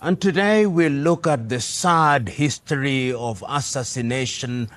And today we'll look at the sad history of assassination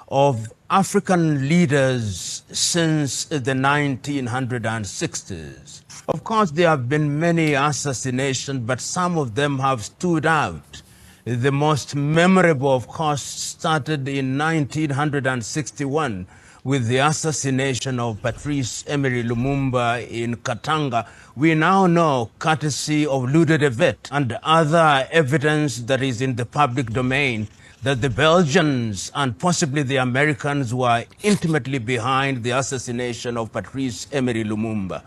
of African leaders since the 1960s. Of course, there have been many assassinations, but some of them have stood out. The most memorable, of course, started in 1961 with the assassination of Patrice Emery Lumumba in Katanga. We now know, courtesy of Lude de Vet and other evidence that is in the public domain, that the Belgians and possibly the Americans were intimately behind the assassination of Patrice Emery Lumumba.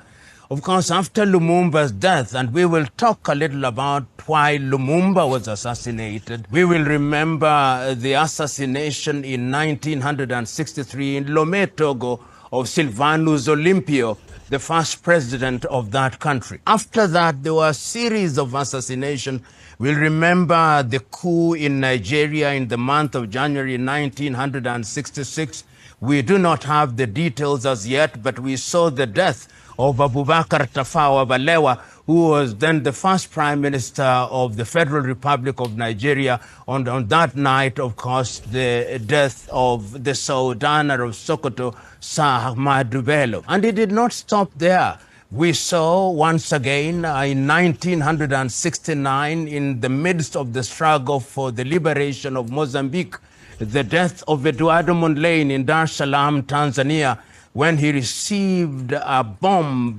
Of course, after Lumumba's death, and we will talk a little about why Lumumba was assassinated, we will remember the assassination in 1963 in Lomé, Togo, of Sylvanus Olympio, the first president of that country. After that, there were a series of assassinations. We'll remember the coup in Nigeria in the month of January 1966. We do not have the details as yet, but we saw the death of Abubakar Tafawa Balewa, who was then the first prime minister of the Federal Republic of Nigeria. On that night, of course, the death of the Sultan of Sokoto, Sir Ahmadu Bello. And it did not stop there. We saw once again in 1969, in the midst of the struggle for the liberation of Mozambique, the death of Eduardo Mondlane in Dar es Salaam, Tanzania, when he received a bomb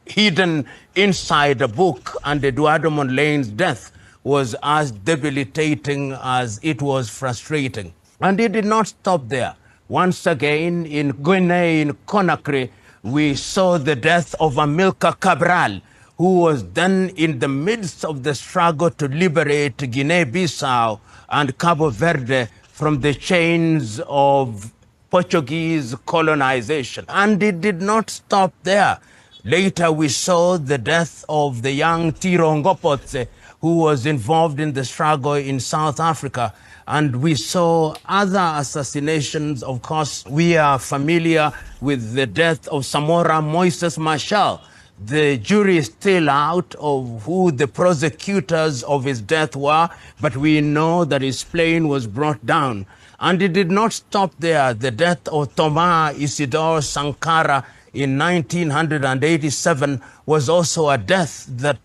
hidden inside a book, and Eduardo Mondlane's death was as debilitating as it was frustrating. And it did not stop there. Once again, in Guinea, in Conakry, we saw the death of Amilcar Cabral, who was then in the midst of the struggle to liberate Guinea-Bissau and Cabo Verde from the chains of Portuguese colonization. And it did not stop there. Later, we saw the death of the young Tiro Ngopotse, who was involved in the struggle in South Africa. And we saw other assassinations. Of course, we are familiar with the death of Samora Moises Machel. The jury is still out of who the prosecutors of his death were, but we know that his plane was brought down. And it did not stop there. The death of Thomas Isidore Sankara in 1987 was also a death that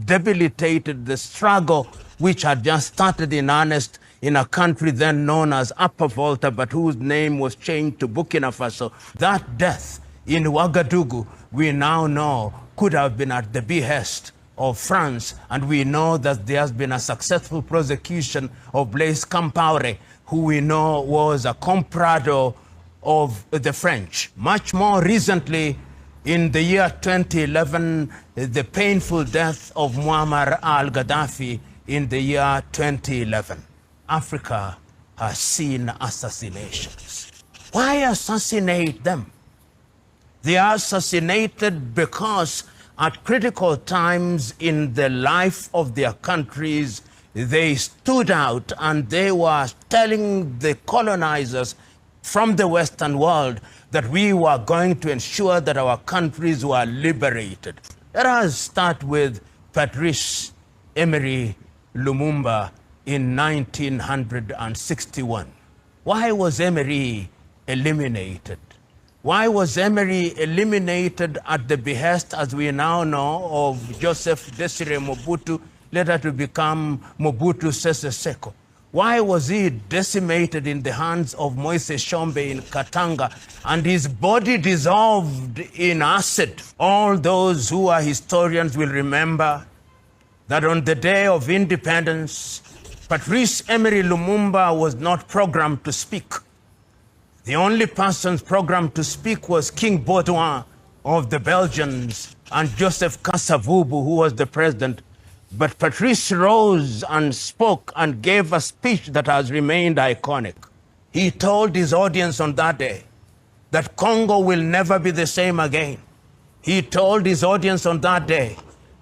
debilitated the struggle which had just started in earnest in a country then known as Upper Volta, but whose name was changed to Burkina Faso. That death in Ouagadougou, we now know, could have been at the behest of France, and we know that there has been a successful prosecution of Blaise Compaoré, who we know was a comprador of the French. Much more recently, in the year 2011, the painful death of Muammar al-Gaddafi in the year 2011. Africa has seen assassinations. Why assassinate them? They are assassinated because at critical times in the life of their countries, they stood out and they were telling the colonizers from the Western world that we were going to ensure that our countries were liberated. Let us start with Patrice Emery Lumumba in 1961. Why was Emery eliminated? Why was Emery eliminated at the behest, as we now know, of Joseph Desire Mobutu, later to become Mobutu Sese Seko? Why was he decimated in the hands of Moise Tshombe in Katanga and his body dissolved in acid? All those who are historians will remember that on the day of independence, Patrice Emery Lumumba was not programmed to speak. The only person programmed to speak was King Baudouin of the Belgians and Joseph Kasavubu, who was the president. But Patrice rose and spoke and gave a speech that has remained iconic. He told his audience on that day that Congo will never be the same again. He told his audience on that day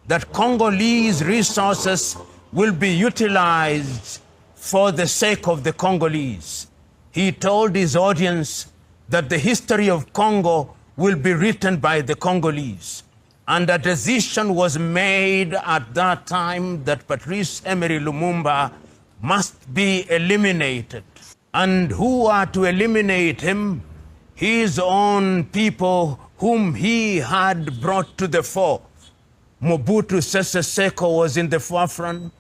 that Congolese resources will be utilized for the sake of the Congolese. He told his audience that the history of Congo will be written by the Congolese. And a decision was made at that time that Patrice Emery Lumumba must be eliminated. And who are to eliminate him? His own people whom he had brought to the fore. Mobutu Sese Seko was in the forefront.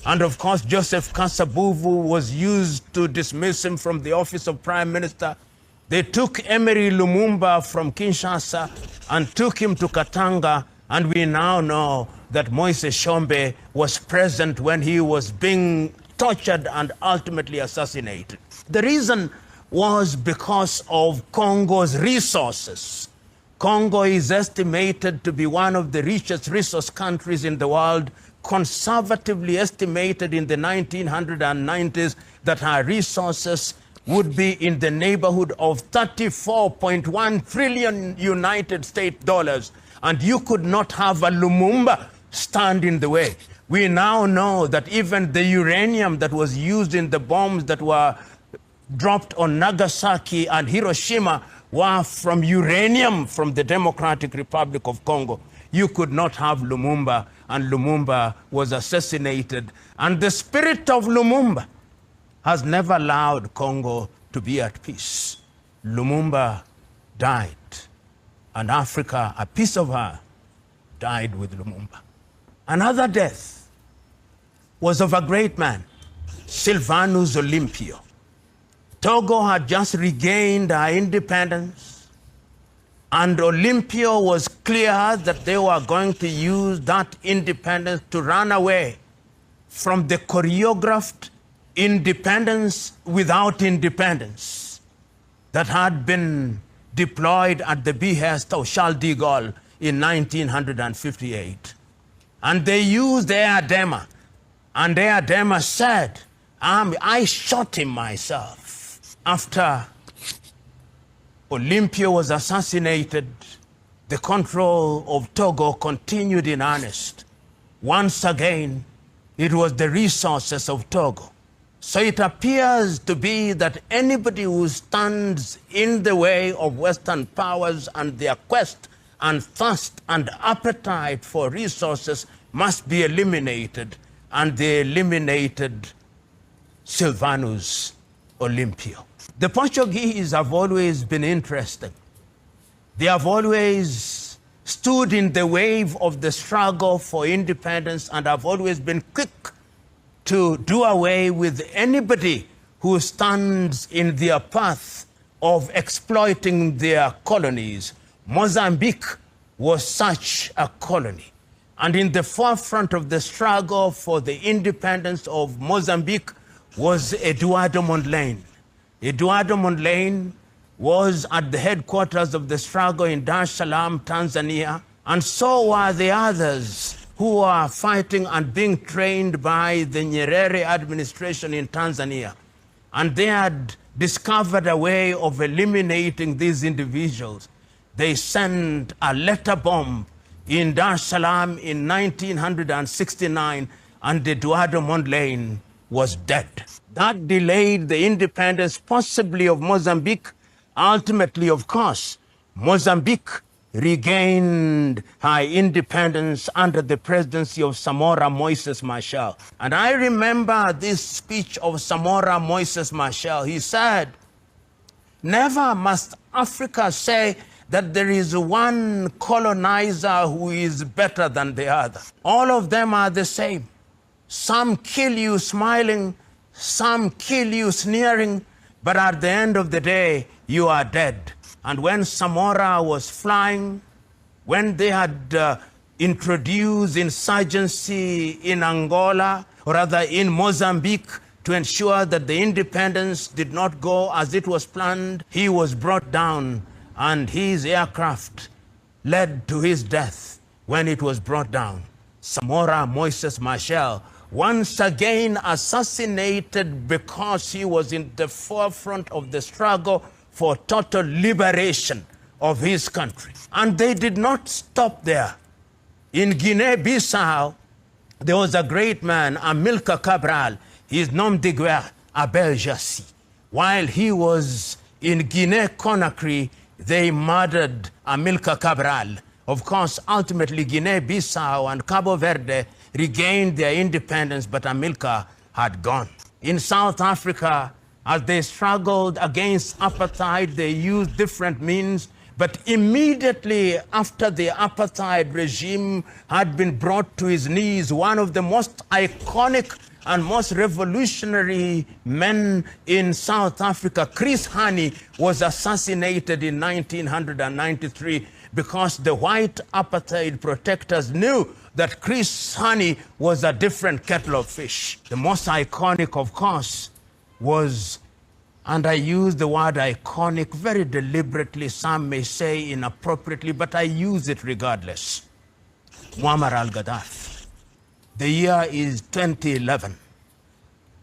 And of course, Joseph Kasavubu was used to dismiss him from the office of Prime Minister. They took Emery Lumumba from Kinshasa and took him to Katanga, and we now know that Moise Tshombe was present when he was being tortured and ultimately assassinated. The reason was because of Congo's resources. Congo is estimated to be one of the richest resource countries in the world, conservatively estimated in the 1990s that our resources would be in the neighborhood of 34.1 trillion United States dollars, and you could not have a Lumumba stand in the way. We now know that even the uranium that was used in the bombs that were dropped on Nagasaki and Hiroshima were from uranium from the Democratic Republic of Congo. You could not have Lumumba, and Lumumba was assassinated. And the spirit of Lumumba has never allowed Congo to be at peace. Lumumba died, and Africa, a piece of her, died with Lumumba. Another death was of a great man, Sylvanus Olympio. Togo had just regained her independence, and Olympio was clear that they were going to use that independence to run away from the choreographed independence without independence that had been deployed at the behest of Charles de Gaulle in 1958. And they used Eyadema, and Eyadema said, I shot him myself. After Olympia was assassinated, the control of Togo continued in earnest. Once again, it was the resources of Togo. So it appears to be that anybody who stands in the way of Western powers and their quest and thirst and appetite for resources must be eliminated, and they eliminated Sylvanus Olympio. The Portuguese have always been interesting. They have always stood in the wave of the struggle for independence and have always been quick to do away with anybody who stands in their path of exploiting their colonies. Mozambique was such a colony. And in the forefront of the struggle for the independence of Mozambique was Eduardo Mondlane. Eduardo Mondlane was at the headquarters of the struggle in Dar es Salaam, Tanzania, and so were the others who are fighting and being trained by the Nyerere administration in Tanzania. And they had discovered a way of eliminating these individuals. They sent a letter bomb in Dar es Salaam in 1969, and Eduardo Mondlane was dead. That delayed the independence possibly of Mozambique. Ultimately, of course, Mozambique regained her independence under the presidency of Samora Moises Machel. And I remember this speech of Samora Moises Machel. He said, "Never must Africa say that there is one colonizer who is better than the other. All of them are the same. Some kill you smiling, some kill you sneering, but at the end of the day, you are dead." And when Samora was flying, when they had introduced insurgency in Angola, or rather in Mozambique, to ensure that the independence did not go as it was planned, he was brought down, and his aircraft led to his death when it was brought down. Samora Moises Machel, once again assassinated because he was in the forefront of the struggle for total liberation of his country. And they did not stop there. In Guinea-Bissau, there was a great man, Amilcar Cabral, his nom de guerre, Abel Jassy. While he was in Guinea-Conakry, they murdered Amilcar Cabral, Of course, ultimately, Guinea-Bissau and Cabo Verde regained their independence, but Amilcar had gone. In South Africa, as they struggled against apartheid, they used different means, but immediately after the apartheid regime had been brought to his knees, one of the most iconic and most revolutionary men in South Africa, Chris Hani, was assassinated in 1993 because the white apartheid protectors knew that Chris Hani was a different kettle of fish. The most iconic, of course, was, and I use the word iconic very deliberately, some may say inappropriately, but I use it regardless, Muammar al-Gaddafi. The year is 2011.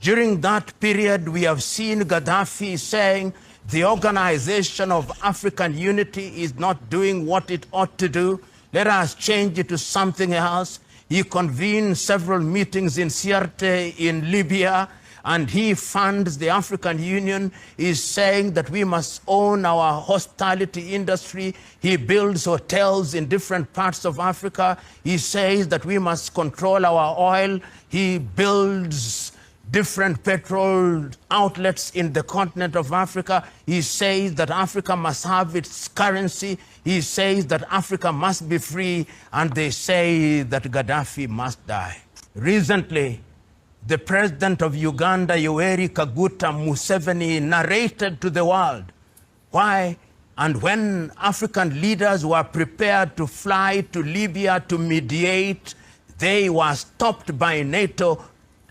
During that period, we have seen Gaddafi saying the Organization of African Unity is not doing what it ought to do. Let us change it to something else. He convened several meetings in Sirte in Libya, and he funds the African Union. He's saying that we must own our hospitality industry. He builds hotels in different parts of Africa. He says that we must control our oil. He builds different petrol outlets in the continent of Africa. He says that Africa must have its currency. He says that Africa must be free, and they say that Gaddafi must die. Recently, the president of Uganda, Yoweri Kaguta Museveni, narrated to the world why and when African leaders were prepared to fly to Libya to mediate, they were stopped by NATO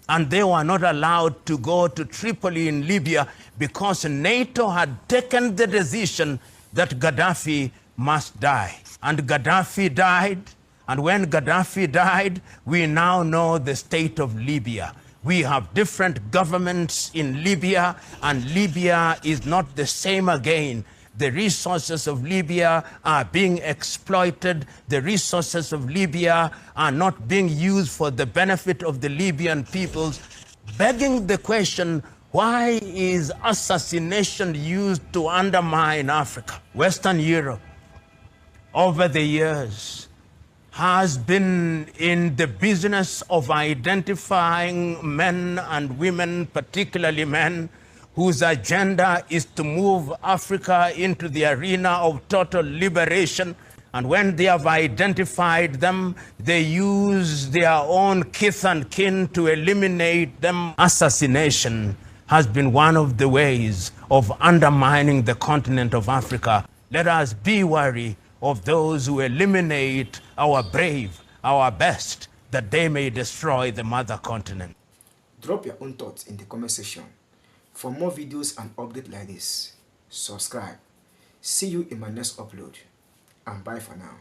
and they were not allowed to go to Tripoli in Libya because NATO had taken the decision that Gaddafi must die. And Gaddafi died, and when Gaddafi died, we now know the state of Libya. We have different governments in Libya, and Libya is not the same again. The resources of Libya are being exploited. The resources of Libya are not being used for the benefit of the Libyan peoples, begging the question, why is assassination used to undermine Africa? Western Europe, over the years, has been in the business of identifying men and women, particularly men, whose agenda is to move Africa into the arena of total liberation. And when they have identified them, they use their own kith and kin to eliminate them. Assassination has been one of the ways of undermining the continent of Africa. Let us be wary of those who eliminate our brave, our best, that they may destroy the mother continent. Drop your own thoughts in the comment section. For more videos and updates like this, subscribe. See you in my next upload, and bye for now.